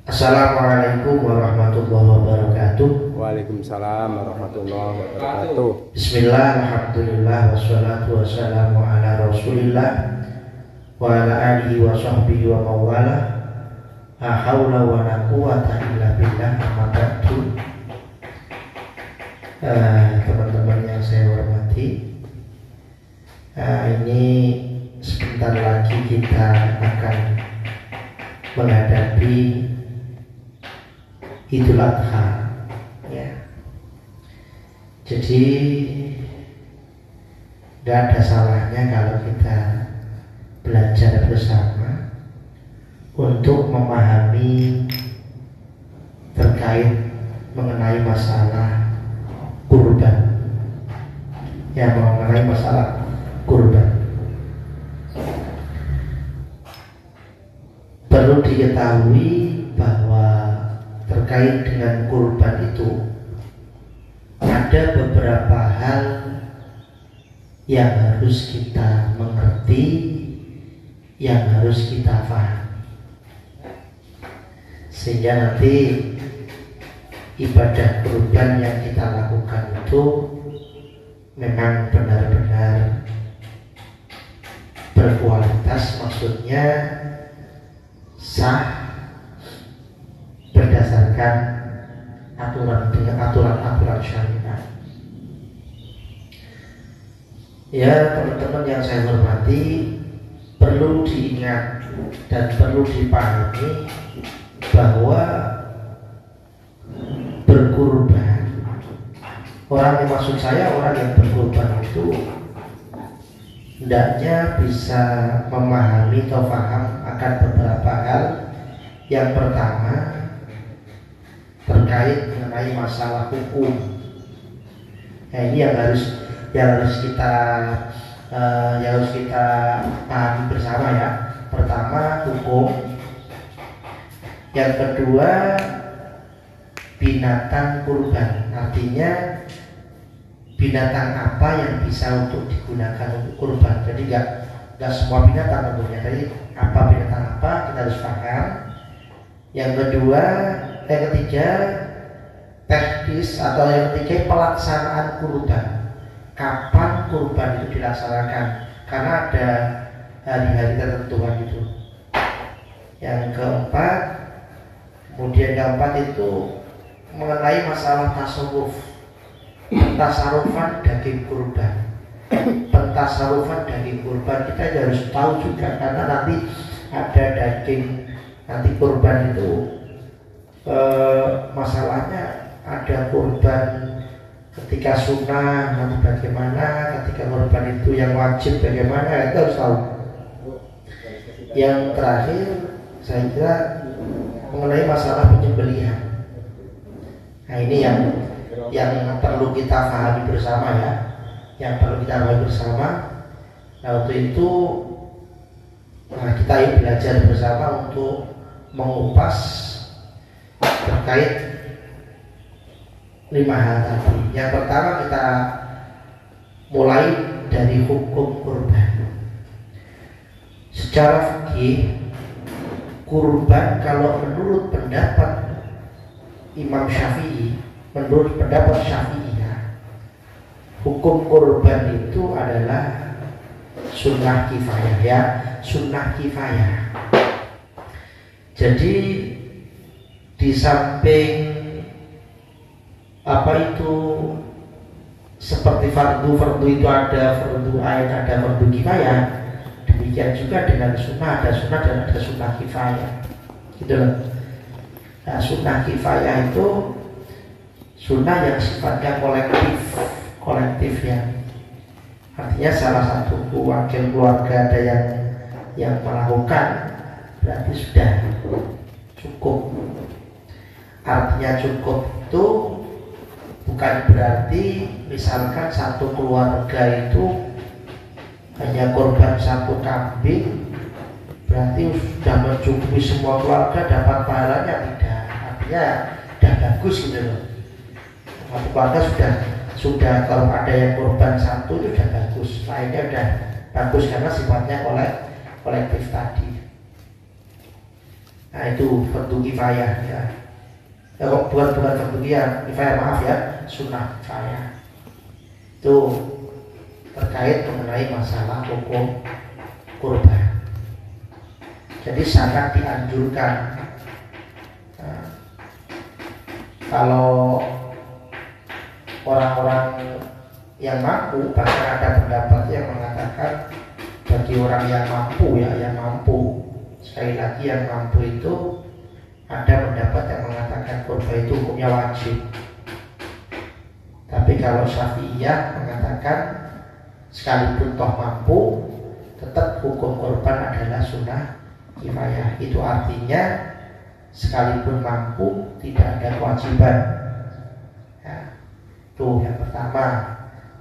Assalamualaikum warahmatullahi wabarakatuh. Waalaikumsalam warahmatullahi wabarakatuh. Bismillah, alhamdulillah, wassalatu wassalamu ala rasulillah wa ala alihi wa sahbihi wa mawala. La hawla wa la quwata illa billah. Amma ba'du. Teman-teman yang saya hormati, ini sebentar lagi kita akan menghadapi Idul Adha, ya. Jadi tidak ada salahnya kalau kita belajar bersama untuk memahami terkait mengenai masalah kurban, ya, mengenai masalah kurban. Perlu diketahui bahwa terkait dengan kurban itu ada beberapa hal yang harus kita mengerti, yang harus kita pahami, sehingga nanti ibadah kurban yang kita lakukan itu memang benar-benar berkualitas, maksudnya sah berdasarkan aturan syariat. Ya, teman-teman yang saya hormati, perlu diingat dan perlu dipahami bahwa berkurban, orang yang maksud saya orang yang berkurban itu hendaknya bisa memahami atau paham akan beberapa hal. Yang pertama, terkait mengenai masalah hukum. Nah, ini yang harus kita pahami bersama, ya. Pertama, hukum. Yang kedua, binatang kurban. Artinya binatang apa yang bisa untuk digunakan untuk kurban. Jadi nggak semua binatang tentunya. Jadi apa binatang apa kita harus paham. Yang ketiga, teknis, atau yang ketiga, pelaksanaan kurban. Kapan kurban itu dilaksanakan? Karena ada hari-hari tertentu itu. Yang keempat itu mengenai masalah tasawuf, pentasarufan daging kurban. Pentasarufan daging kurban kita harus tahu juga, karena nanti ada daging nanti kurban itu masalahnya ada kurban ketika sunnah, nanti bagaimana, ketika kurban itu yang wajib bagaimana, itu harus tahu. Yang terakhir saya kira mengenai masalah penyembelihan. Nah, ini yang perlu kita pahami bersama, ya. Yang perlu kita pahami bersama. Nah, untuk itu kita belajar bersama untuk mengupas terkait 5 hal tadi. Yang pertama, kita mulai dari hukum kurban. Secara fikih, kurban kalau menurut pendapat Imam Syafi'i, menurut pendapat Syafi'iyah, hukum kurban itu adalah sunnah kifayah, ya, sunnah kifayah. Jadi di samping seperti fardu itu ada fardu ain, ada fardu kifayah. Demikian juga dengan sunnah, ada sunnah dan ada sunnah kifayah. Gitu loh. Nah, sunnah kifayah itu sunnah yang sifatnya kolektif, ya. Artinya salah satu wakil keluarga ada yang melakukan, berarti sudah cukup. Artinya cukup itu bukan berarti misalkan satu keluarga itu hanya korban satu kambing berarti sudah mencukupi semua keluarga dapat pahalanya, tidak. Artinya sudah bagus gitu loh. Satu keluarga sudah kalau ada yang korban satu itu sudah bagus, lainnya sudah bagus karena sifatnya kolektif tadi. Nah itu fardu kifayah ya. Bukan fardu kifayah, maaf ya, sunnah kifayah. Itu terkait mengenai masalah hukum kurban. Jadi sangat dianjurkan kalau orang-orang yang mampu, bahkan ada pendapat yang mengatakan bagi orang yang mampu ya, yang mampu, sekali lagi yang mampu itu ada pendapat yang mengatakan kurban itu hukumnya wajib. Tapi kalau Syafi'iyah mengatakan sekalipun toh mampu, tetap hukum kurban adalah sunnah kifayah. Itu artinya sekalipun mampu tidak ada kewajiban ya. Itu yang pertama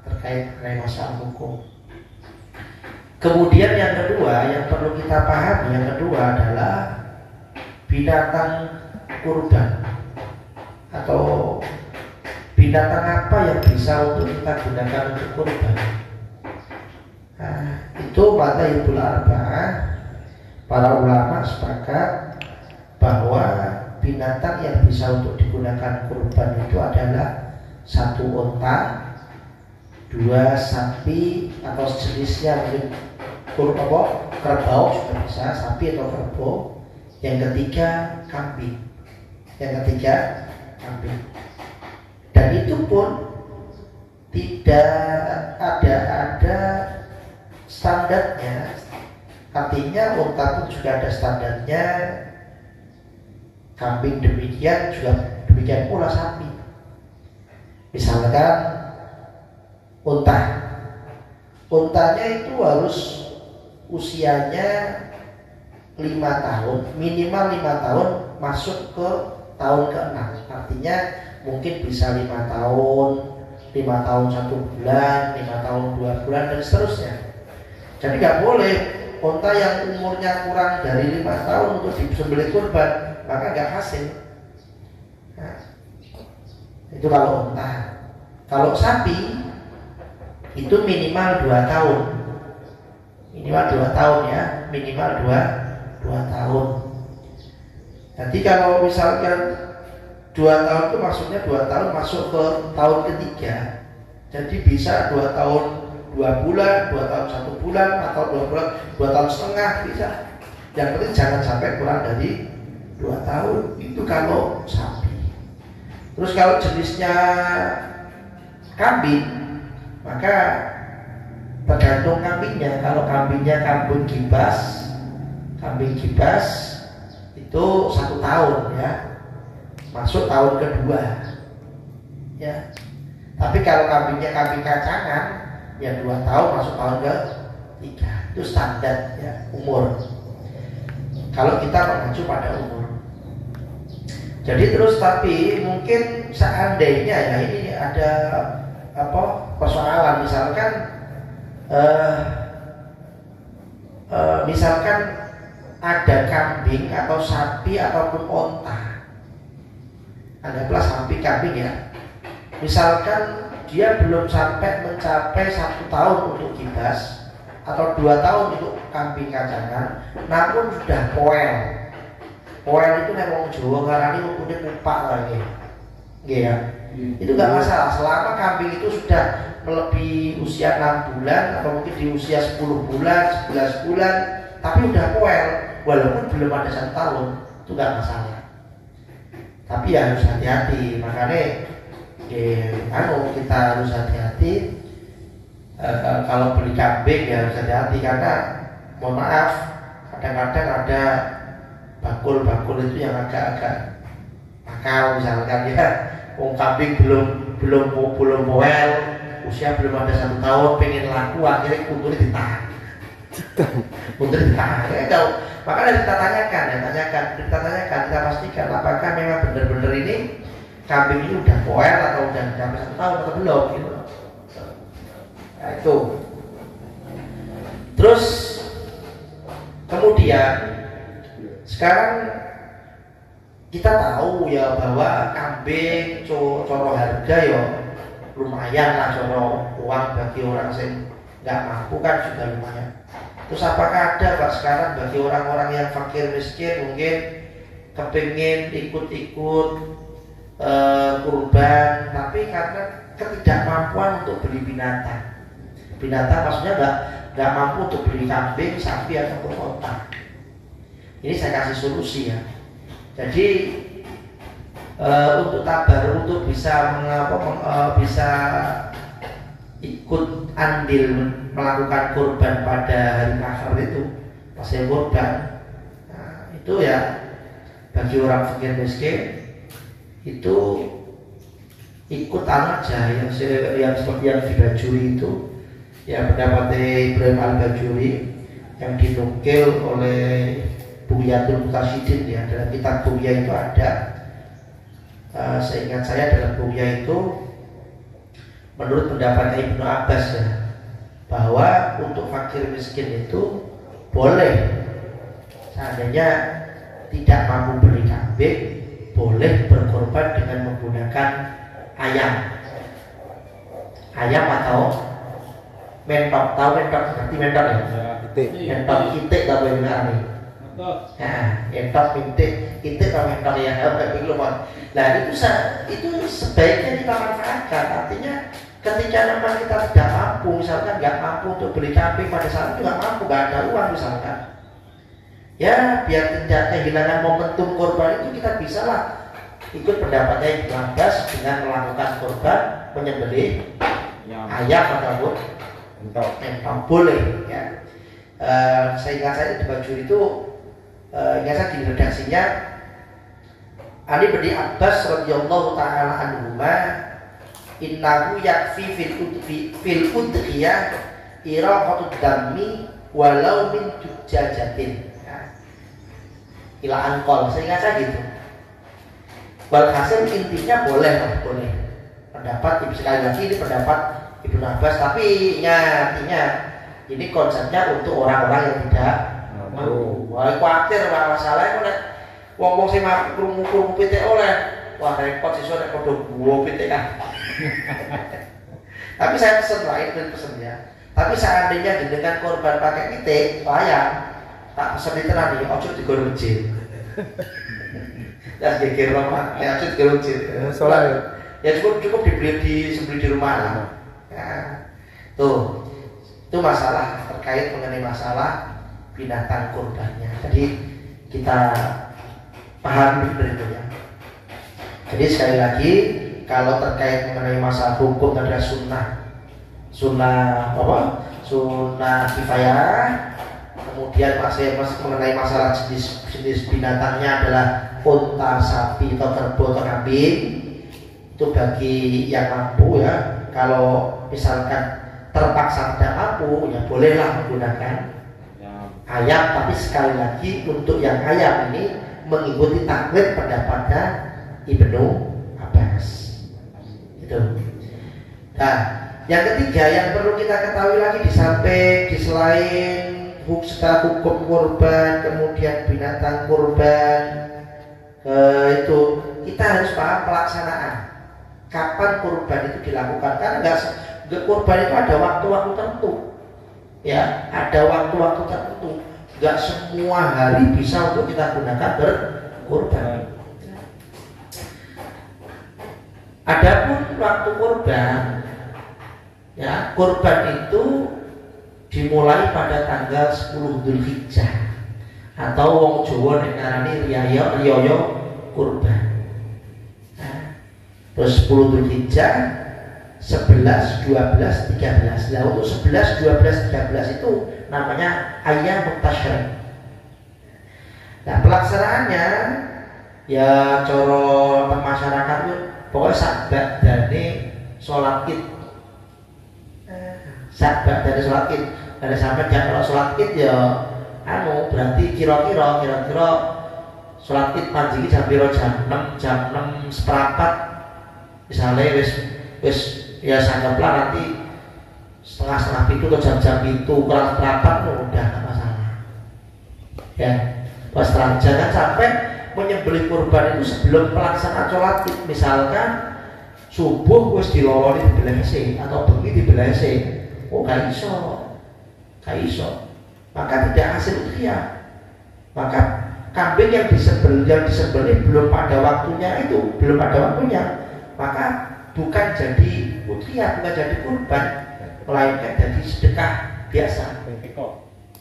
terkait dengan masalah hukum. Kemudian yang kedua yang perlu kita pahami, yang kedua adalah binatang kurban atau binatang apa yang bisa untuk kita gunakan untuk kurban. Nah, itu madzhabul arba'ah, para ulama sepakat bahwa binatang yang bisa untuk digunakan kurban itu adalah 1 unta, 2 sapi atau sejenisnya, mungkin kerbau sudah bisa, sapi atau kerbau. Yang ketiga kambing. Dan itu pun tidak ada standarnya. Artinya unta pun juga ada standarnya, kambing demikian, juga demikian pula sapi. Misalkan untanya itu harus usianya 5 tahun, minimal 5 tahun, masuk ke tahun ke-6. Artinya mungkin bisa 5 tahun, 5 tahun 1 bulan, 5 tahun 2 bulan, dan seterusnya. Jadi nggak boleh unta yang umurnya kurang dari 5 tahun untuk disembelih kurban, maka nggak hasil. Nah, itu kalau unta. Kalau sapi itu minimal 2 tahun, minimal 2 tahun ya, minimal 2 tahun. Nanti kalau misalkan 2 tahun itu maksudnya 2 tahun masuk ke tahun ketiga, jadi bisa 2 tahun 2 bulan, 2 tahun 1 bulan, atau 2 bulan, 2 tahun setengah bisa. Yang penting jangan sampai kurang dari 2 tahun. Itu kalau sapi. Terus kalau jenisnya kambing, maka tergantung kambingnya. Kalau kambingnya kambing kibas itu 1 tahun ya, masuk tahun kedua ya. Tapi kalau kambingnya kambing kacangan ya 2 tahun masuk tahun ke-3. Itu standar ya, umur. Kalau kita mengacu pada umur. Jadi terus, tapi mungkin seandainya ya ini ada persoalan, misalkan ada kambing atau sapi ataupun onta, anggaplah sapi kambing ya, misalkan dia belum sampai mencapai 1 tahun untuk kibas atau 2 tahun untuk kambing kacangan, namun sudah poel itu nek wong Jawa ngarani ukune kupak lagi, nggih ya. Itu nggak masalah selama kambing itu sudah melebihi usia 6 bulan atau mungkin di usia 10 bulan, 11 bulan, tapi udah poel walaupun belum ada 1 tahun, itu nggak masalah. Tapi ya harus hati-hati, makanya kita harus hati-hati. Kalau beli kambing ya harus hati-hati, karena mohon maaf kadang-kadang ada bakul itu yang agak nakal, misalkan ya, kambing belum poel, usia belum ada 1 tahun, pengen laku, akhirnya kunturnya ditahan. Ya, makanya kita tanyakan, kita pastikan apakah memang benar-benar ini kambing ini udah poel atau udah sampai 1 tahun atau belum gitu. Nah, itu. Terus kemudian sekarang kita tahu ya bahwa kambing coro harga ya lumayan lah, coro uang bagi orang yang nggak mampu kan juga lumayan. Terus apakah ada Pak sekarang bagi orang-orang yang fakir miskin, mungkin kepingin ikut-ikut kurban, tapi karena ketidakmampuan untuk beli binatang maksudnya nggak mampu untuk beli kambing, sapi atau onta. Ini saya kasih solusi ya. Jadi untuk tabar, untuk bisa bisa ikut andil melakukan kurban pada hari nahar itu, pas kurban, nah, itu ya bagi orang fakir miskin itu ikut aja yang seperti yang dibajuri itu, ya pendapat Ibrahim Al-Bajuri yang dinukil oleh Bughyatul Muqtasidin ya, dalam kitab Bughya itu ada, seingat saya dalam Bughya itu menurut pendapat Ibnu Abbas ya, bahwa untuk fakir miskin itu boleh seandainya tidak mampu beli kambing, boleh berkorban dengan menggunakan ayam atau mentok. Tahu mentok? Ngerti mentok ya? Mentok itik tahu yang ini. Mentok itik tahu mentok ya? Nah itu sebaiknya kita manfaatkan. Artinya ketika memang kita tidak mampu, misalkan nggak mampu untuk beli kambing pada saat itu, nggak mampu, nggak ada uang misalkan, ya biar tidak kehilangan momentum korban itu, kita bisa lah ikut pendapatnya Ibnu Abbas dengan melakukan korban menyembelih ayam ataupun entong boleh ya. Seingat saya di Bajuri itu ingat saya di redaksinya Ali bin Abbas radhiyallahu taala anhuma, innahu yakfi fil udhiyah iraqatud dammi walau min jujajatin ya. Ila angkol, seingat saya gitu. Walhasil intinya boleh. Pendapat sekali lagi ini pendapat Ibnu Abbas, tapi artinya ini konsepnya untuk orang-orang yang tidak mampu. Wah, khawatir masalahnya nek wong sing krungu pitik oleh, wah repot siswa nek padha buwo pitik kan. Tapi saya pesen ya. Tapi seandainya dengan korban pakai pitik, ayam, tak pesen itu nanti, ojo digorojil. Ya geger Roma, ya ojo digorojil. Soalnya ya cukup disembelih di rumah lah. Ya, tuh itu masalah terkait mengenai masalah binatang kurbannya. Jadi kita pahami begitu ya. Jadi sekali lagi kalau terkait mengenai masalah hukum adalah sunnah kifayah. Kemudian masih mengenai masalah jenis binatangnya adalah unta, sapi, atau kerbau, atau kambing. Itu bagi yang mampu ya. Kalau misalkan terpaksa tidak mampu, ya bolehlah menggunakan ayam. Tapi sekali lagi untuk yang ayam ini mengikuti taklid pendapatnya Ibnu Abbas. Itu. Nah, yang ketiga yang perlu kita ketahui lagi di selain secara hukum kurban, kemudian binatang kurban, itu kita harus paham pelaksanaan. Kapan kurban itu dilakukan? Karena kurban itu ada waktu-waktu tertentu, ya, ada waktu-waktu tertentu. Nggak semua hari bisa untuk kita gunakan berkurban. Adapun waktu kurban, ya, kurban itu dimulai pada tanggal 10 Dzulhijjah atau wong Jawa nek ngarani riyo kurban. Terus 10 Dzulhijjah, 11, 12, 13. Nah untuk 11, 12, 13 itu namanya ayyamut tasyrik. Nah pelaksanaannya ya coro masyarakat itu pokoknya sabak dari sholat id. Sabak dari sholat id. Dari sampai jam kalau sholat id ya berarti kira-kira sholat id pagi jam 6, jam 6 seperempat. Misalnya wis ya sanggaplah nanti setengah itu atau jam itu kurang seperempat, udah nggak masalah. Ya, pas jangan sampai menyembelih kurban itu sebelum pelaksanaan sholat id. Misalkan subuh wis diloloni dibelese atau bengi dibelese, gak iso, maka tidak hasil udhiyah. Maka kambing yang disembelih belum pada waktunya maka bukan jadi udhiyah, bukan jadi kurban, melainkan jadi sedekah biasa.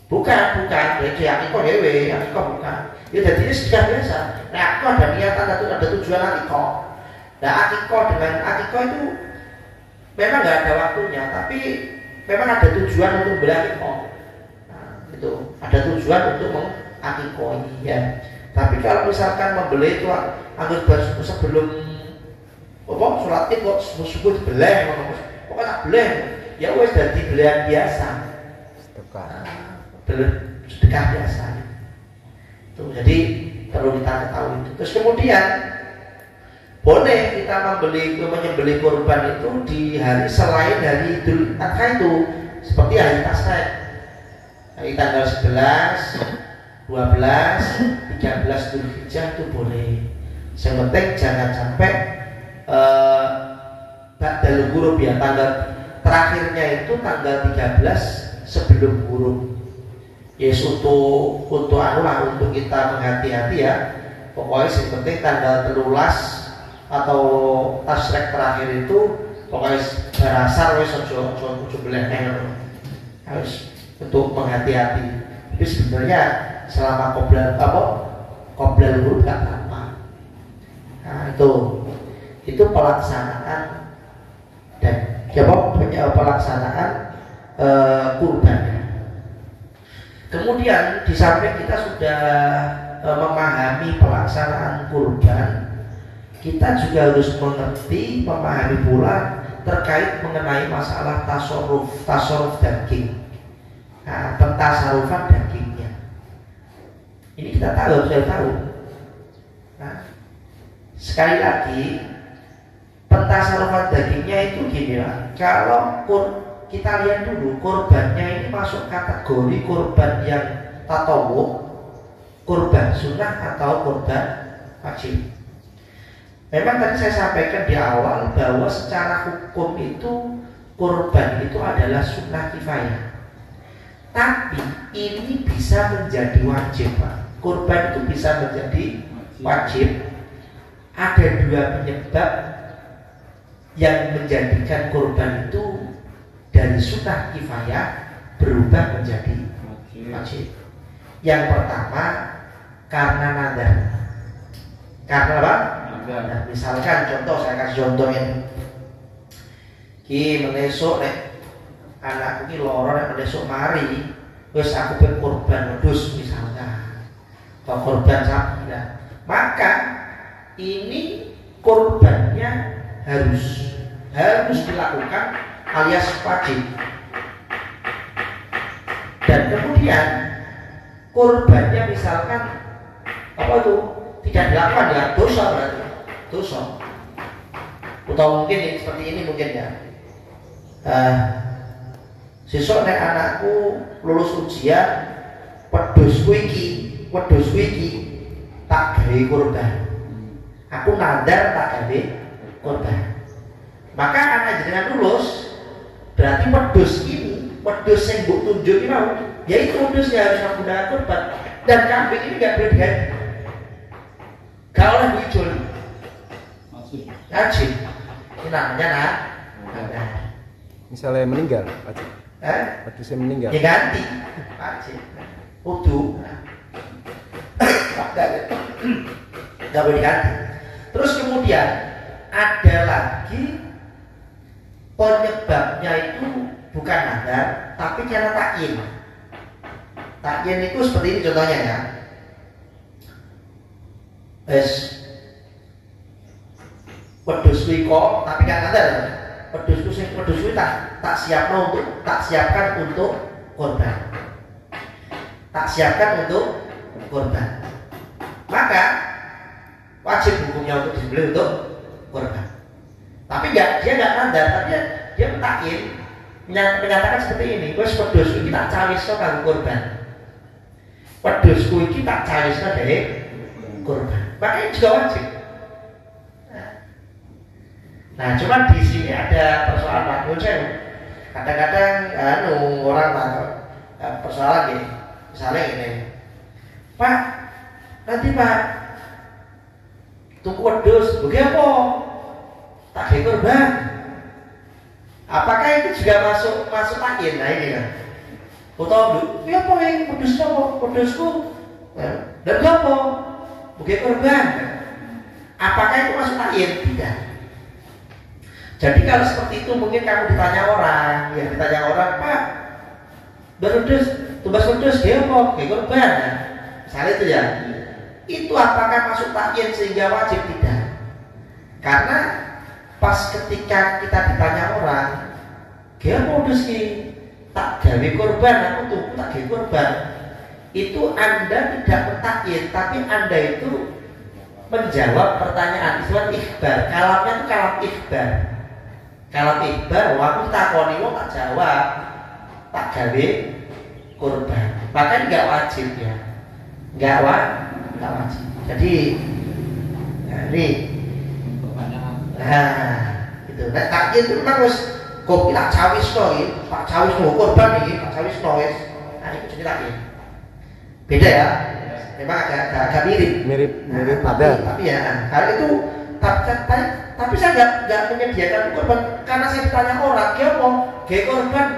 Bukan, jadi akikoh dewe, akikoh bukan. Ya jadi ini sedekah biasa. Nah, akikoh ada niatan ada tujuan akikoh. Nah, akikoh itu memang nggak ada waktunya, tapi memang ada tujuan untuk berakikoh. Nah, itu ada tujuan untuk mengakikoh ya. Tapi kalau misalkan membeli itu anggap sebelum sholat id kok subuh dibeleh, pokoknya tak beleh, ya wes jadi belian biasa, sedekah biasa. Itu jadi perlu kita ketahui itu. Terus kemudian boleh kita menyembelih kurban itu di hari selain hari Idul Adha itu, seperti hari Tasyrik, hari tanggal 11, 12, 13 Dzulhijjah itu boleh. Yang penting jangan sampai ba'dal ghurub ya, tanggal terakhirnya itu tanggal 13 sebelum ghurub. Yes, untuk kita menghati-hati ya. Pokoknya yang penting tanggal 13 atau Tasyrik terakhir itu pokoknya berasar wis ojo beleneng harus untuk menghati-hati. Tapi sebenarnya selama qoblal ghurub gak apa-apa. Nah, itu pelaksanaan dan pelaksanaan kurban. Kemudian di samping kita sudah memahami pelaksanaan kurban, kita juga harus memahami pula terkait mengenai masalah tasarruf daging, pentasarufan dagingnya. Ini kita harus tahu. Nah, sekali lagi pentasarufan dagingnya itu gini lah. Kalau kita lihat dulu kurbannya ini masuk kategori kurban yang tatawu, kurban sunnah atau kurban wajib. Memang tadi saya sampaikan di awal bahwa secara hukum itu kurban itu adalah sunnah kifayah. Tapi ini bisa menjadi wajib, Pak. Kurban itu bisa menjadi wajib. Ada dua penyebab yang menjadikan kurban itu dari sunnah kifayah berubah menjadi wajib. Yang pertama karena nadar. Karena apa? Nah, misalkan contoh, saya kasih contoh ini. Ki menesuk nek anakku ki loro nek menesuk mari, wis aku pengen kurban wedhus misalkan. Atau kurban sapi lah. Maka ini kurbannya harus dilakukan alias wajib. Dan kemudian kurbannya misalkan apa itu tidak dilakukan ya dosa, berarti dosa. Atau mungkin seperti ini mungkin ya. Sesuk nek anakku lulus ujian wedhusku iki tak gawe kurban. Aku nadar tak gawe kurban. Maka anak jenengan lulus berarti wedhus yang mbok tunjuk iki mau, yaitu wedhus yang harus menggunakan kurban. Dan kambing ini enggak boleh diganti. Gak oleh dijual. Wajib. Ini namanya nadar. Misalnya meninggal, wajib. Wedhusnya meninggal. Ya ganti. Wajib. Kudu. Gak boleh diganti. Terus kemudian ada lagi penyebabnya itu bukan nadar, tapi cara takyin. Takyin itu seperti ini contohnya ya. Wedhus wiko, tapi kan nadar. Wedhus tak siapkan untuk korban. Tak siapkan untuk korban. Maka wajib hukumnya untuk disembelih untuk korban. Tapi dia nggak nadar, tapi dia mentakyin, menyatakan seperti ini. Wedhusku iki tak cawisno kanggo korban. Wedhusku iki tak cawisno dari korban. Makanya juga wajib. Nah, cuman di sini ada persoalan Pak Yusuf. Kadang-kadang orang persoalan gini, misalnya ini, Pak, nanti Pak tuku wedhus, bagi apa? Tak kayak korban. Apakah itu juga masuk takin? Nah ini kan. Utawa ya apa yang wedhus apa? Wedhusku. Dan apa? Bagi korban. Apakah itu masuk takin? Tidak. Jadi kalau seperti itu mungkin kamu ditanya orang, Pak, berwedhus, tumbas wedhus, dia apa? Kayak korban. Misalnya itu ya. Itu apakah masuk takin sehingga wajib? Tidak. Karena pas ketika kita ditanya orang, dia modus ki tak gawe korban, aku tuh tak gawe korban. Itu Anda tidak mentakin, tapi Anda itu menjawab pertanyaan. Istilah ikhbar, kalamnya itu kalam ikhbar. Kalam ikhbar, aku takoni wong tak jawab, tak gawe korban. Bahkan nggak wajib ya, nggak wajib. Jadi ini itu. Nah, takyin itu memang harus kopi tak cawis korban ini, tak cawis wis. Nah, itu jadi takyin. Beda ya. Memang agak mirip ada. Tapi ya, hal itu tapi saya nggak menyediakan korban karena saya ditanya orang, dia mau gaya korban.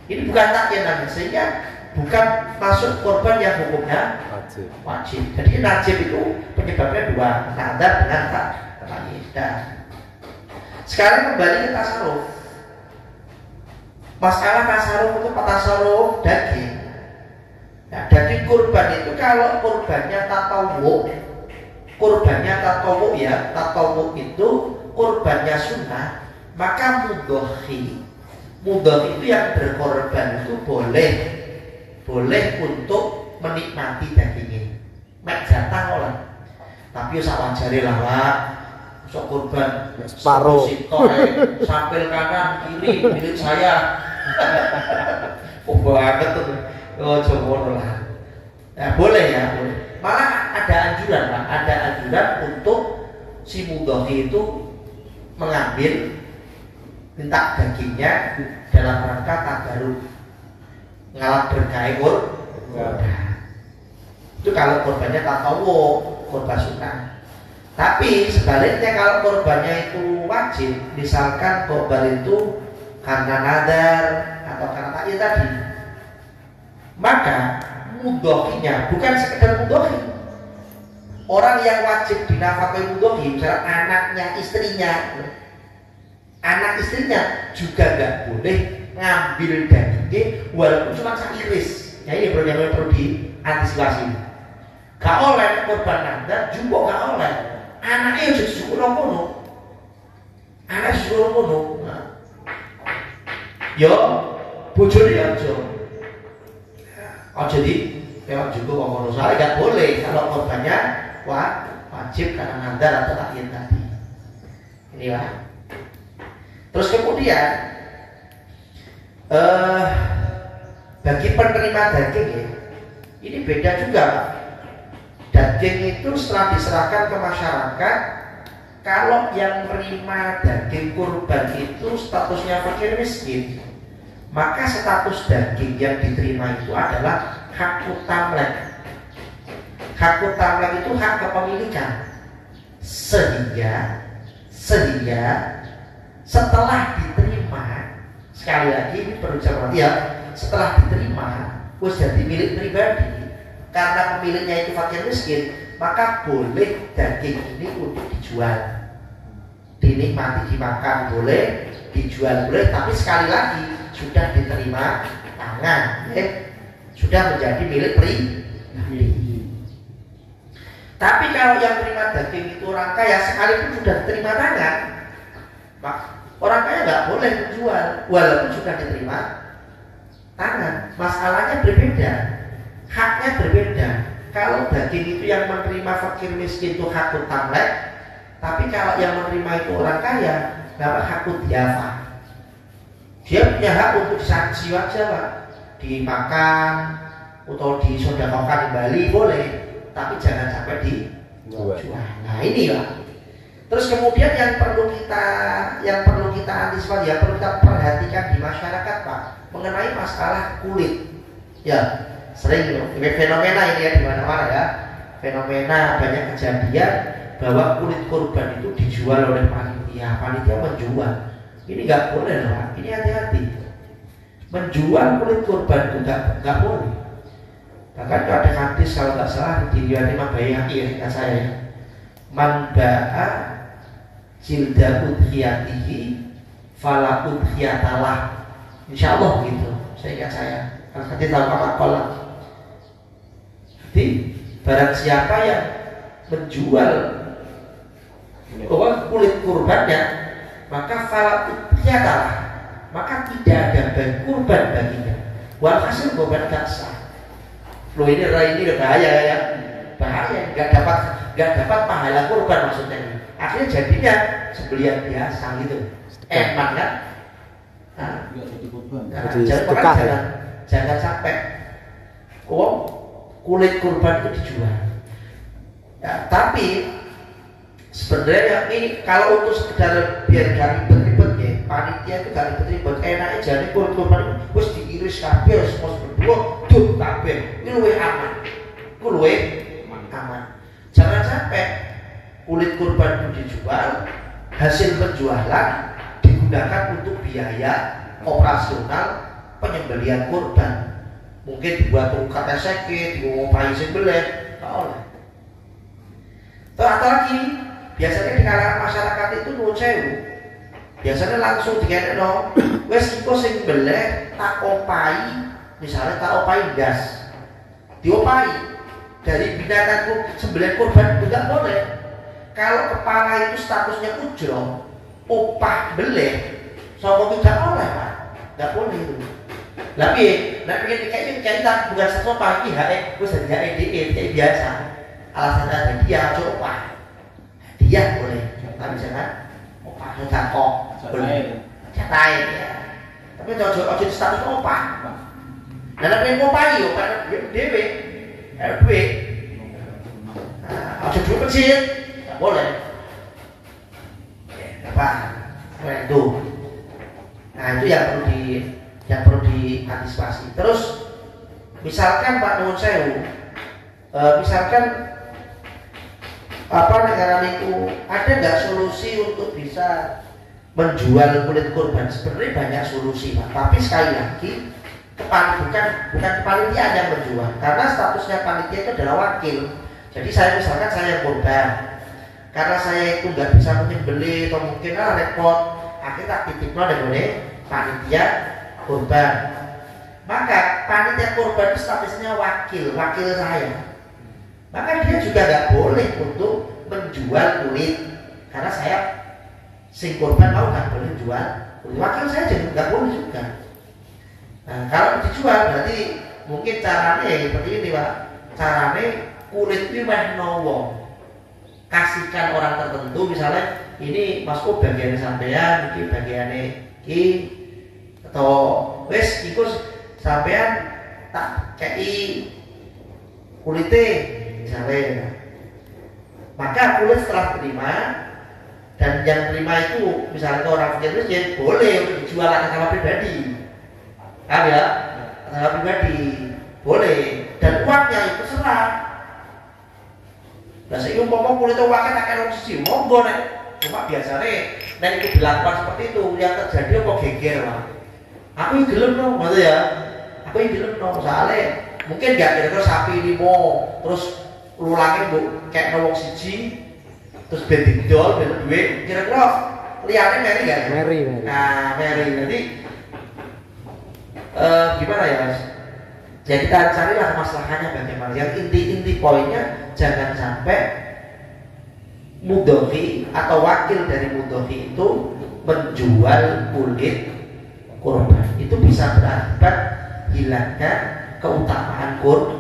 Ini bukan takyin lagi, sehingga bukan masuk korban yang hukumnya wajib. Jadi najib itu penyebabnya dua, nadar dengan takyin. Sekarang kembali ke tasarruf. Masalah tasarruf itu tasarruf daging. Nah, daging kurban itu kalau kurbannya tatawu ya, tatawu itu kurbannya sunnah, maka mudhohi itu yang berkorban itu boleh untuk menikmati dagingnya. Mek jatah oleh. Tapi usah wajare lah, Pak. Sok kurban separuh sampil kanan kiri milik saya. Banget tuh. Oh, coba lah. Nah, boleh ya, boleh. Malah ada anjuran, Pak. Ada anjuran untuk si mudhohi itu mengambil minta dagingnya dalam rangka tabaruk, ngalap berkah kurban. Itu kalau korbannya tatawu, korban sunnah. Tapi sebaliknya kalau korbannya itu wajib, misalkan korban itu karena nadar atau karena takyin tadi, maka mudhohinya bukan sekedar mudhohi. Orang yang wajib dinafkahi mudhohi, misalnya anaknya, istrinya juga nggak boleh ngambil dagingnya walaupun cuma seiris. Ya ini perlu diantisipasi. Gak oleh korban nadar, juga gak oleh. Anaknya juga suku kono. Anak suku kono. Yo, bojone ya aja di lewat juga kono. Soalnya gak boleh kalau korbannya wajib karena nadar atau takyin tadi. Ini ya. Terus kemudian bagi penerima daging ya, ini beda juga, Pak. Daging itu setelah diserahkan ke masyarakat, kalau yang menerima daging kurban itu statusnya fakir miskin, maka status daging yang diterima itu adalah hakut tamlek. Hakut tamlek itu hak kepemilikan. Sehingga setelah diterima, sekali lagi ini perlu dicermati ya, setelah diterima wis jadi milik pribadi karena pemiliknya itu fakir miskin, maka boleh daging ini untuk dijual, dinikmati, dimakan boleh, dijual boleh, tapi sekali lagi sudah diterima tangan, sudah menjadi milik pribadi. Tapi kalau yang terima daging itu orang kaya, sekalipun sudah diterima tangan, orang kaya nggak boleh menjual walaupun sudah diterima tangan. Masalahnya berbeda, haknya berbeda. Kalau daging itu yang menerima fakir miskin itu hakut tamlek, tapi kalau yang menerima itu orang kaya, nggak hakut diafah. Dia punya hak untuk disaksi aja, Pak, dimakan atau disodakokan kembali boleh, tapi jangan sampai dijual. Nah ini Pak. Terus kemudian yang perlu kita antisipasi, yang perlu kita perhatikan di masyarakat, Pak, mengenai masalah kulit. Ya, sering fenomena ini ya di mana-mana ya. fenomena, banyak kejadian bahwa kulit kurban itu dijual oleh panitia. Panitia menjual. Ini nggak boleh loh Pak. Ini hati-hati. Menjual kulit kurban itu nggak boleh. Bahkan ada hadis kalau nggak salah di riwayat Imam Baihaqi ya kata saya. Man ba'a jilda udhiyatihi fala udhiyatalah. Insya Allah begitu. Saya ingat saya. Kalau hadis tahu apa. Jadi barang siapa yang menjual kulit kurbannya, maka falatiyatalah, maka tidak ada kurban baginya. Walhasil kurban gak sah. Loh ini bahaya ya, bahaya. Gak dapat pahala kurban maksudnya. Akhirnya jadinya sembelihan biasa gitu. Enak kan? Jangan sampai kulit kurban itu dijual. Ya, tapi sebenarnya ini kalau untuk sekedar biar gak ribet-ribet ya, panitia itu gak ribet-ribet, enaknya jadi kulit kurban itu wis diiris kabeh semua berdua, duh kabeh. Ini luwih aman. Itu luwih aman. Jangan sampai kulit kurban itu dijual, hasil penjualan digunakan untuk biaya operasional penyembelihan kurban. Mungkin dibuat kata sakit, diupayi sembelih, tak oleh. Atau lagi, biasanya di kalangan masyarakat itu nuwun sewu. Biasanya langsung dikene wes iku sing beleh tak opahi, misalnya tak opahi ndas. Diopahi dari binatang sembelihan kurban itu tidak boleh. Kalau kepala itu statusnya ujroh, opah beleh, sapa tidak oleh Pak, tidak boleh itu. Tapi, nak pengen dikait bukan satu pagi hae, gue saja kayak biasa. Alasannya ada dia coba, dia boleh, tapi jangan opah sudah kok boleh, catai ya. Tapi ojo status opah. Nah, nak pengen opai, opah dewe, duit, ojo duit kecil, nggak boleh. Apa? Itu. Nah itu yang perlu diantisipasi. Terus misalkan Pak Nuwun Sewu, misalkan negara itu ada nggak solusi untuk bisa menjual kulit kurban? Sebenarnya banyak solusi Pak, tapi sekali lagi bukan panitia yang menjual, karena statusnya panitia itu adalah wakil. Jadi misalkan saya kurban, karena saya itu nggak bisa menyembelih atau mungkin repot, akhirnya tak titipnya dengan panitia kurban. Maka panitia kurban itu statusnya wakil saya. Maka dia juga nggak boleh untuk menjual kulit, karena saya sing kurban mau nggak boleh jual kulit. Wakil saya juga nggak boleh juga. Nah, kalau dijual berarti mungkin caranya ya seperti ini Pak. Caranya kulit ini nowo, kasihkan orang tertentu, misalnya ini masuk bagian sampean, ini bagiannya ini, atau wes ikut sampean tak kei kulitnya misalnya. Maka kulit setelah terima, dan yang terima itu misalnya orang fakir miskin boleh untuk dijual atas nama pribadi, kan ya, atas nama pribadi boleh, dan uangnya itu serah. Nah, saya ngomong kulitnya uangnya tak kena sisi, monggo nek. Cuma biasanya nek itu dilakukan seperti itu, yang terjadi apa geger Pak. Aku yang gelem dong, gitu ya. Aku yang gelem dong, soalnya mungkin gak kira-kira sapi limo, terus ulangnya kayak nolong siji, terus bedi dol, bedi duit, kira-kira liarnya Mary gak? Mary. Nah, Mary, jadi gimana ya Mas? Ya kita carilah masalahnya bagaimana. Yang inti poinnya jangan sampai mudhofi atau wakil dari mudhofi itu menjual kulit kurban. Itu bisa berakibat hilangnya keutamaan kurban.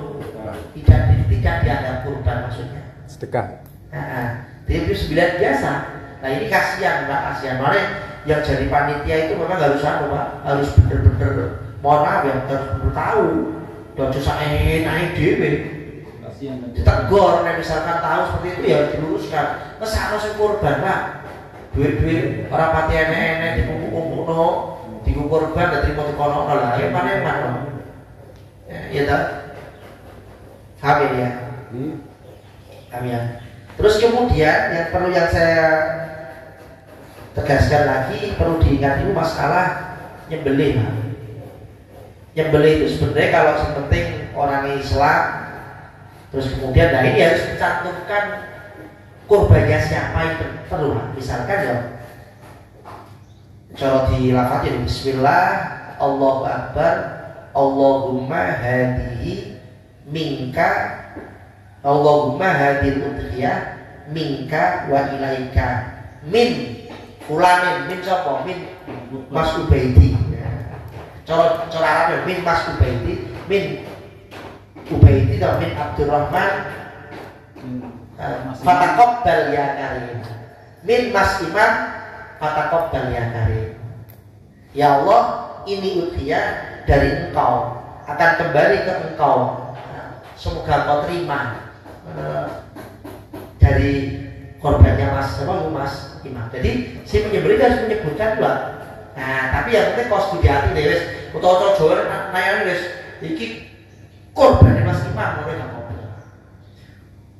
Tidak dianggap kurban maksudnya. Sedekah. Dia sembilan biasa. Nah ini kasihan Pak, kasihan. Makanya yang jadi panitia itu memang harus Pak, harus bener-bener mohon maaf ya, harus bener tahu. Dan susah naik dewe. Ditegur, misalkan tahu seperti itu ya diluruskan. Mesakno sing kurban Pak. Duit-duit orang pati enek-enek dikumpul-kumpulno, diku kurban dan terima dikono lah. Ya panen. Ya tak? Paham ya? Amin. Terus kemudian yang saya tegaskan lagi, perlu diingat itu masalah nyembelih. Nyembelih itu sebenarnya kalau sepenting orang Islam, terus kemudian ini harus mencantumkan kurbannya siapa itu perlu. Misalkan ya, cara dilafadzin Bismillah, Allahu Akbar, Allahumma hadihi minka, Allahumma hadil udhiyah minka wa ilaika min fulanin, min sapa? Min Mas Ubaidi. Cara Arab min Mas Ubaidi, min Ubaidi atau min Abdurrahman, fataqabbal ya karim. Min Mas Imam, fataqabbal ya karim. Ya Allah, ini udhiyah dari engkau, akan kembali ke engkau, semoga engkau terima dari korbannya Mas Imam. Jadi si penyembelih harus menyebutkan dua. Nah, tapi yang penting kos budi hati deh, wes. Utawa Jawa nanya wes, iki korbannya Mas Imam, boleh nggak apa-apa.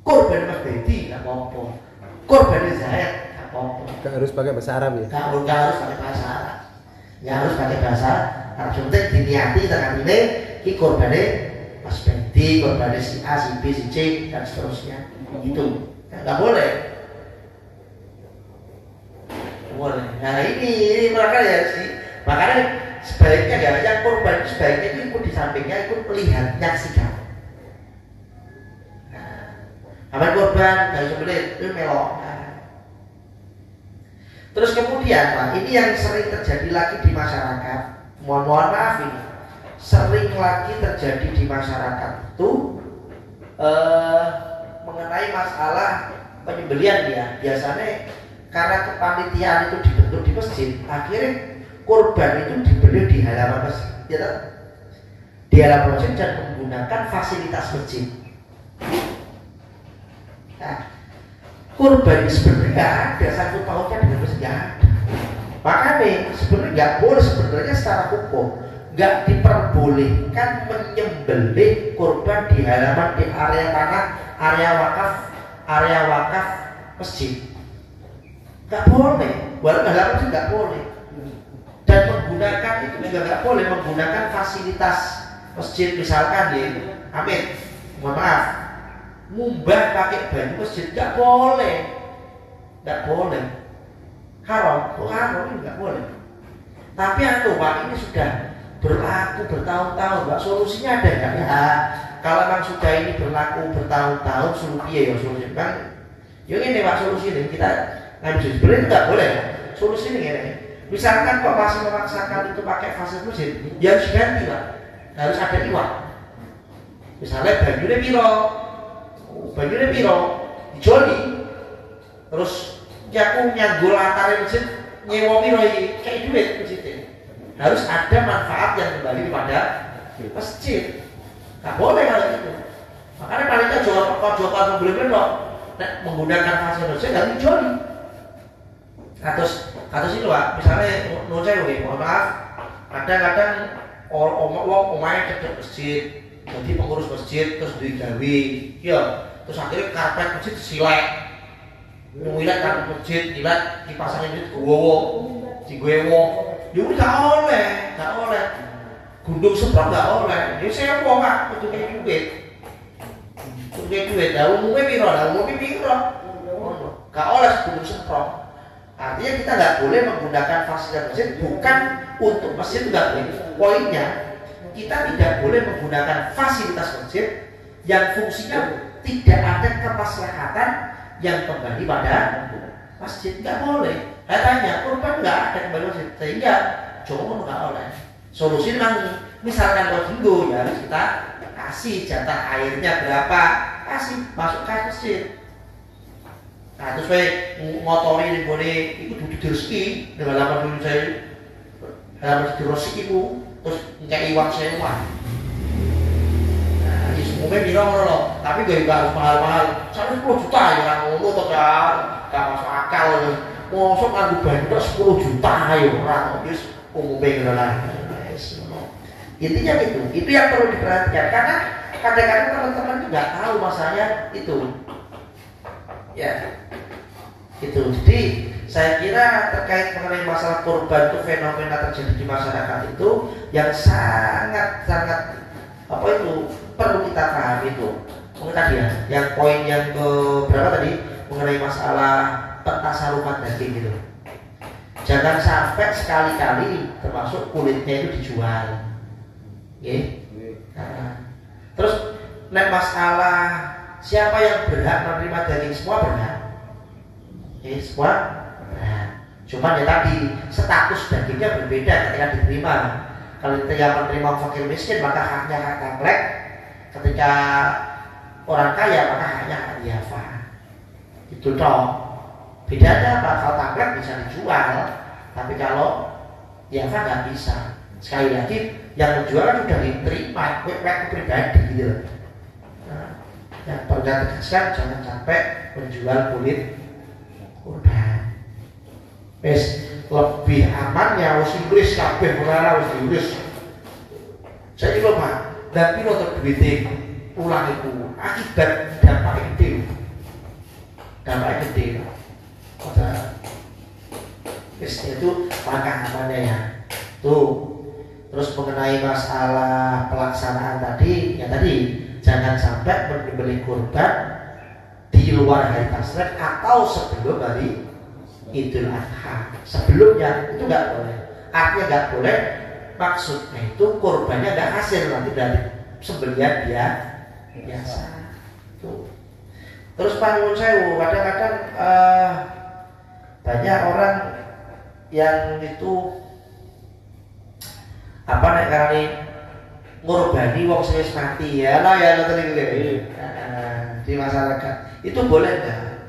Korbannya Mas Bedi nggak apa-apa. Korbannya Zahid nggak apa-apa. Nggak harus pakai bahasa Arab ya? Nggak harus pakai bahasa Arab. Ya harus pakai bahasa Arab. Yang penting diniati tekan ini, iki korbannya Mas Bedi, korbannya si A, si B, si C dan seterusnya. Itu nggak boleh. Boleh. Nah ini makanya sih, makanya sebaiknya ya yang korban sebaiknya itu ikut di sampingnya, ikut melihat, menyaksikan. Nah, korban dari sembelih itu melok. Terus kemudian Pak, ini yang sering terjadi lagi di masyarakat. Mohon maaf ini, sering lagi terjadi di masyarakat itu mengenai masalah penyembelihan ya. Biasanya karena kepanitiaan itu dibentuk di masjid, akhirnya kurban itu dibeli di halaman masjid, ya tak? Di halaman masjid dan menggunakan fasilitas masjid. Nah, kurban sebenarnya nggak ada sangkut pautnya dengan masjid, nggak ada. Makanya sebenarnya nggak boleh, sebenarnya secara hukum nggak diperbolehkan menyembelih kurban di halaman, di area tanah, area wakaf masjid. Nggak boleh, walaupun halaman itu nggak boleh. Dan menggunakan itu juga nggak boleh, menggunakan fasilitas masjid, misalkan ya, Amin, mohon maaf, ngumbah pakai baju masjid nggak boleh, haram, ini nggak boleh. Tapi Pak, ini sudah berlaku bertahun-tahun, Pak. Solusinya ada nggak? Ya, kalau memang sudah ini berlaku bertahun-tahun, solusi kan? Yuk ini Pak, solusi ini kita ngambil sebenarnya nggak boleh. Solusi ini gini. Misalkan kok masih memaksakan itu pakai fasilitas masjid, ya harus ganti Pak. Harus ada iwak. Misalnya bajunya piro, dijoli. Terus aku nyanggul latar masjid, nyewa piro kayak duit masjidnya. Harus ada manfaat yang kembali kepada masjid. Nggak boleh kalau itu. Makanya palingnya jual sebelumnya loh, menggunakan fasilitas masjid harus dijoli. Kados itu Pak, misalnya mohon maaf, kadang-kadang omahnya cedek masjid, jadi pengurus masjid terus duit gawe, ya, terus akhirnya karpet masjid silek, ngilat karpet masjid, ngilat dipasangin duit digowo, ya udah nggak oleh, gundung seberang nggak oleh, jadi saya Pak, itu kayak duit, dah umumnya piro, nggak oleh gundung seberang. Artinya kita nggak boleh menggunakan fasilitas masjid bukan untuk masjid, nggak boleh. Poinnya kita tidak boleh menggunakan fasilitas masjid yang fungsinya tidak ada kemaslahatan yang kembali pada masjid, nggak boleh. Saya tanya, kurban nggak ada kembali masjid, sehingga cuma nggak oleh. Solusi memang misalkan kalau ya harus kita kasih jatah airnya berapa, kasih masuk ke masjid. Nah terus saya ngotori ini boleh ikut duduk di rezeki dengan lama dulu saya dalam di rezeki itu terus ngekei uang sewa. Nah ini semuanya bilang loh, tapi gak harus mahal-mahal. Sampai 10 juta ya orang ngono tuh kan, gak masuk akal. Mosok nganggo baju 10 juta ya orang, terus umumnya gitu lah. Intinya itu yang perlu diperhatikan karena kadang-kadang teman-teman itu nggak tahu masalahnya itu. Ya, itu. Jadi saya kira terkait mengenai masalah kurban itu fenomena terjadi di masyarakat itu yang sangat apa itu perlu kita pahami itu. Mungkin tadi ya, yang poin yang ke berapa tadi mengenai masalah pentasarufan daging gitu. Jangan sampai sekali-kali termasuk kulitnya itu dijual. Oke. Nah, terus nek masalah siapa yang berhak menerima daging, semua berhak. Semua berhak. Cuman ya tadi status dagingnya berbeda ketika diterima. Kalau ketika menerima fakir miskin maka haknya hak taklek. Ketika orang kaya maka haknya hak diafah. Itu toh. Bedanya apa? Kalau taklek bisa dijual, tapi kalau diafah nggak bisa. Sekali lagi yang menjual kan sudah diterima, pribadi gitu. Nah, yang perlu ditegaskan jangan sampai menjual kulit kurban. Wes lebih amannya wis Inggris kabeh ora wis Inggris. Saya kira Pak, dan piro to duwite pulang iku akibat dampak gede. Dampak gede. Pada wis itu langkah amannya ya. Tuh. Terus mengenai masalah pelaksanaan tadi, ya tadi jangan sampai membeli kurban di luar hari Tasyrik atau sebelum hari Idul Adha. Sebelumnya itu nggak boleh. Artinya nggak boleh. Maksudnya itu kurbannya nggak hasil nanti dari sembelian dia biasa. Tuh. Terus Pak Nyuwun Sewu, kadang-kadang banyak orang yang itu apa nek karane ngurbani wong sing wis mati ya lah ya ngoten iki. Di masyarakat itu boleh enggak?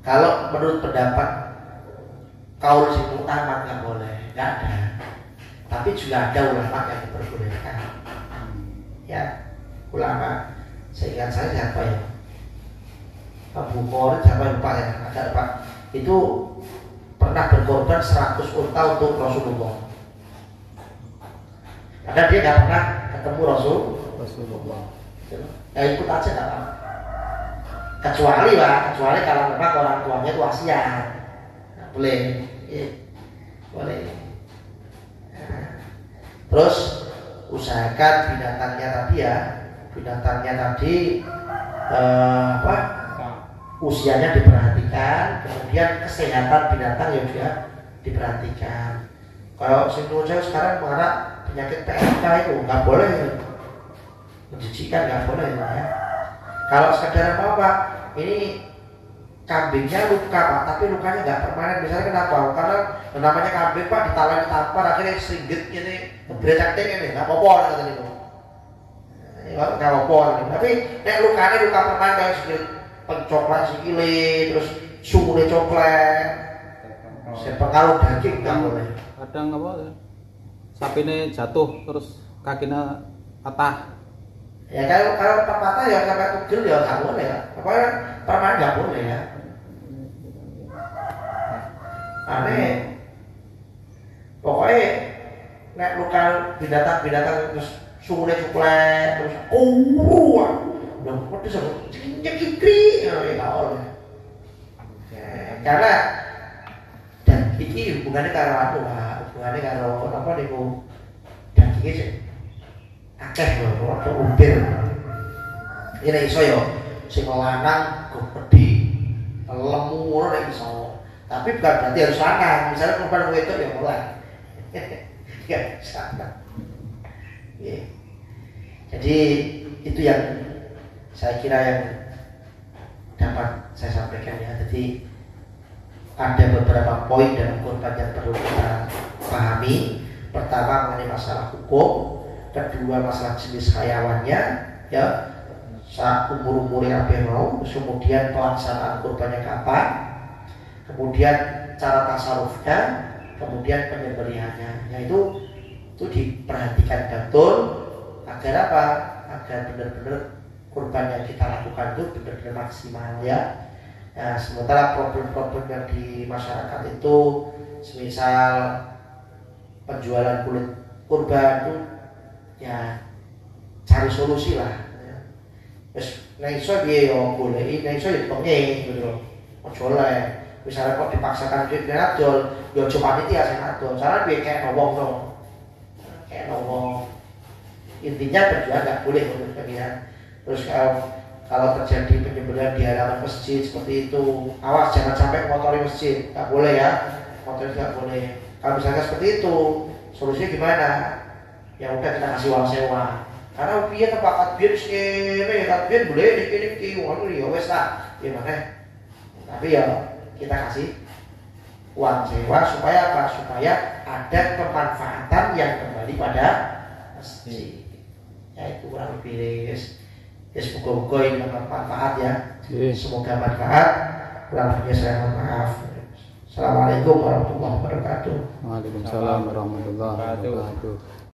Kalau menurut pendapat kaul sing utama enggak boleh, enggak ada. Tapi juga ada ulama yang diperbolehkan. Ya, ulama seingat saya siapa ya? Abu Khor siapa lupa ya? Ada Pak. Itu pernah berkorban 100 unta untuk Rasulullah. Karena dia nggak pernah ketemu Rasulullah. Ya ikut aja nggak apa. Kecuali kalau memang orang tuanya itu wasiat. Nah, boleh, boleh. Nah, terus usahakan binatangnya tadi usianya diperhatikan, kemudian kesehatan binatang yang juga diperhatikan. Kalau saya sekarang mengarah penyakit PMK itu nggak boleh, menjijikan nggak boleh ya. Kalau sekedar apa ini kambingnya luka Pak, tapi lukanya nggak permanen. Misalnya kenapa? Karena namanya kambing Pak ditalani tampar akhirnya seringgit ini berecak ini nggak apa-apa kata itu. Nggak apa-apa. Tapi nek lukanya luka permanen kayak sikil pencoklat sikile, terus sungguhnya coklat, sepengaruh daging nggak boleh. Kadang apa? Sapine jatuh terus kakinya patah. Ya kalau patah ya sampai tugel ya nggak boleh ya. Pokoknya permanen nggak boleh ya. Aneh. Pokoknya nek luka binatang terus sungguhnya coklat terus udah kok bisa nyekikri ya nggak boleh. Karena dan ini hubungannya karo aku lah. Hubungannya karo apa niku dagingnya sih akeh lho, ora umpir. Ini iso yo sing lanang go pedhi lemu ngono nek iso. Tapi bukan berarti harus lanang. Misalnya perempuan wedok ya mulai. Ya sana. Jadi itu yang saya kira yang dapat saya sampaikan ya. Jadi ada beberapa poin dalam kurban yang perlu kita pahami. Pertama mengenai masalah hukum, kedua masalah jenis hayawannya, ya saat umurnya apa yang mau, kemudian pelaksanaan kurbannya kapan, kemudian cara tasarufnya, kemudian penyembelihannya. Yaitu itu diperhatikan betul agar apa? Agar benar-benar kurban yang kita lakukan itu benar-benar maksimal ya. Nah, sementara problem-problem yang di masyarakat itu semisal penjualan kulit kurban itu ya cari solusi lah ya. Terus Nek iso piye yo goleki, nek iso yo pengen gitu loh. Ojo oleh. Misalnya kok dipaksakan duit adol, yo aja panitia sing adol. Cara piye kayak wong no. Kayak wong. Intinya berjuang nggak boleh menurut bagian. Terus kalau terjadi penyembelihan di halaman masjid seperti itu, awas jangan sampai kotori masjid, nggak boleh ya. Kotori nggak boleh. Kalau misalnya seperti itu, solusinya gimana? Ya udah kita kasih uang sewa. Karena biar tempat biar skene, ya biar boleh dikini uang ya wes lah, gimana? Tapi ya kita kasih uang sewa supaya apa? Supaya ada pemanfaatan yang kembali pada masjid. Ya itu kurang lebih ya semoga ini bermanfaat ya. Semoga manfaat. Kurang lebihnya saya mohon maaf. Assalamualaikum warahmatullahi wabarakatuh. Waalaikumsalam warahmatullahi wabarakatuh.